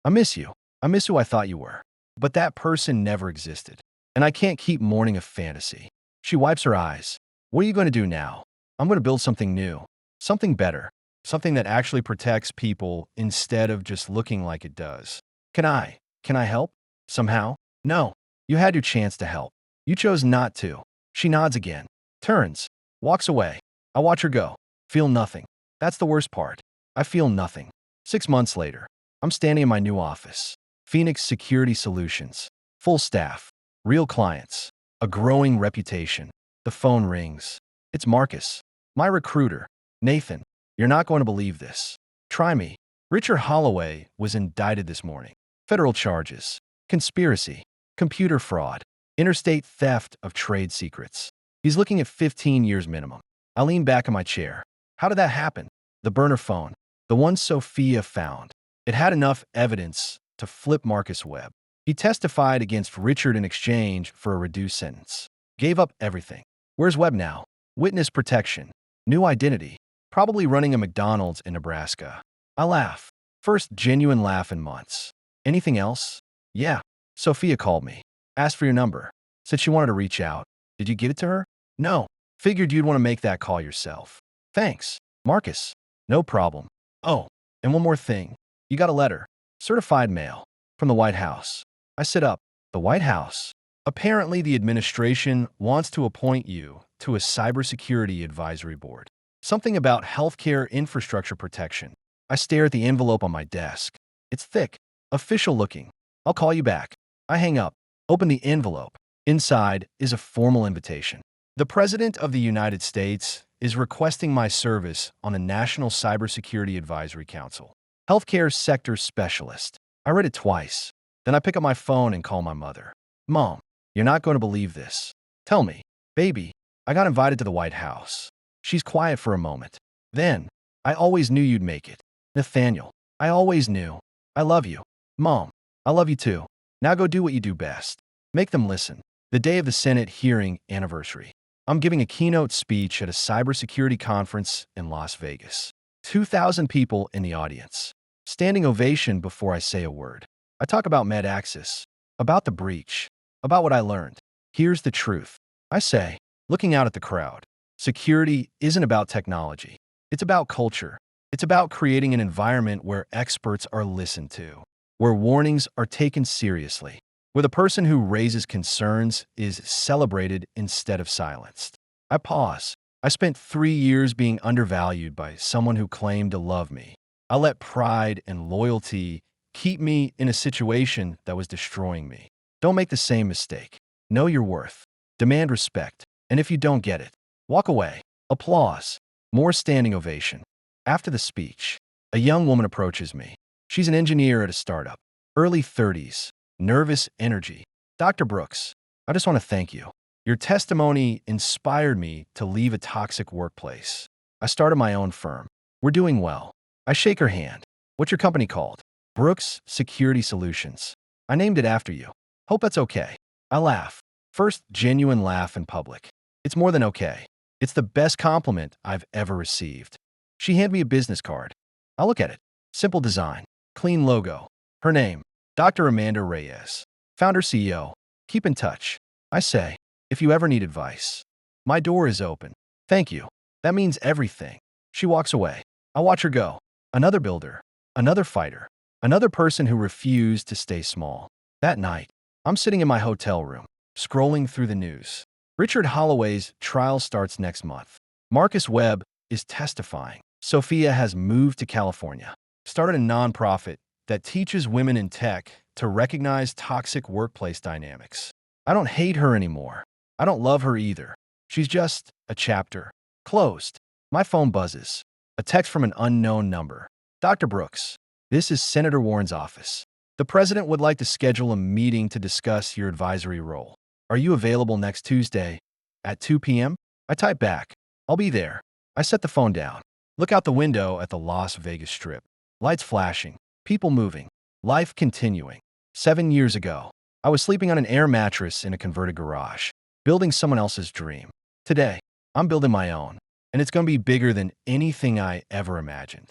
miss you. I miss who I thought you were. But that person never existed. And I can't keep mourning a fantasy. She wipes her eyes. What are you going to do now? I'm going to build something new. Something better. Something that actually protects people instead of just looking like it does. Can I help? Somehow? No. You had your chance to help. You chose not to. She nods again. Turns. Walks away. I watch her go. Feel nothing. That's the worst part. I feel nothing. 6 months later, I'm standing in my new office. Phoenix Security Solutions. Full staff. Real clients. A growing reputation. The phone rings. It's Marcus. My recruiter. Nathan, you're not going to believe this. Try me. Richard Holloway was indicted this morning. Federal charges. Conspiracy. Computer fraud. Interstate theft of trade secrets. He's looking at 15 years minimum. I lean back in my chair. How did that happen? The burner phone. The one Sophia found. It had enough evidence to flip Marcus Webb. He testified against Richard in exchange for a reduced sentence. Gave up everything. Where's Webb now? Witness protection. New identity. Probably running a McDonald's in Nebraska. I laugh. First genuine laugh in months. Anything else? Yeah. Sophia called me. Asked for your number. Said she wanted to reach out. Did you get it to her? No. Figured you'd want to make that call yourself. Thanks. Marcus. No problem. Oh, and one more thing. You got a letter. Certified mail. From the White House. I sit up. The White House. Apparently, the administration wants to appoint you to a cybersecurity advisory board. Something about healthcare infrastructure protection. I stare at the envelope on my desk. It's thick. Official looking. I'll call you back. I hang up. Open the envelope. Inside is a formal invitation. The President of the United States is requesting my service on the National Cybersecurity Advisory Council. Healthcare sector specialist. I read it twice. Then I pick up my phone and call my mother. Mom, you're not going to believe this. Tell me. Baby, I got invited to the White House. She's quiet for a moment. Then, I always knew you'd make it. Nathaniel, I always knew. I love you. Mom, I love you too. Now go do what you do best. Make them listen. The day of the Senate hearing anniversary. I'm giving a keynote speech at a cybersecurity conference in Las Vegas. 2,000 people in the audience. Standing ovation before I say a word. I talk about MedAccess, about the breach, about what I learned. Here's the truth. I say, looking out at the crowd, security isn't about technology. It's about culture. It's about creating an environment where experts are listened to, where warnings are taken seriously, where the person who raises concerns is celebrated instead of silenced. I pause. I spent 3 years being undervalued by someone who claimed to love me. I let pride and loyalty keep me in a situation that was destroying me. Don't make the same mistake. Know your worth. Demand respect. And if you don't get it, walk away. Applause. More standing ovation. After the speech, a young woman approaches me. She's an engineer at a startup. Early 30s. Nervous energy. Dr. Brooks, I just want to thank you. Your testimony inspired me to leave a toxic workplace. I started my own firm. We're doing well. I shake her hand. What's your company called? Brooks Security Solutions. I named it after you. Hope that's okay. I laugh. First genuine laugh in public. It's more than okay. It's the best compliment I've ever received. She handed me a business card. I look at it. Simple design. Clean logo. Her name, Dr. Amanda Reyes. Founder CEO. Keep in touch. I say, if you ever need advice, my door is open. Thank you. That means everything. She walks away. I watch her go. Another builder. Another fighter. Another person who refused to stay small. That night, I'm sitting in my hotel room, scrolling through the news. Richard Holloway's trial starts next month. Marcus Webb is testifying. Sophia has moved to California, started a nonprofit that teaches women in tech to recognize toxic workplace dynamics. I don't hate her anymore. I don't love her either. She's just a chapter. Closed. My phone buzzes. A text from an unknown number. Dr. Brooks, this is Senator Warren's office. The president would like to schedule a meeting to discuss your advisory role. Are you available next Tuesday at 2 p.m.? I type back. I'll be there. I set the phone down. Look out the window at the Las Vegas Strip. Lights flashing. People moving. Life continuing. 7 years ago, I was sleeping on an air mattress in a converted garage, building someone else's dream. Today, I'm building my own, and it's going to be bigger than anything I ever imagined.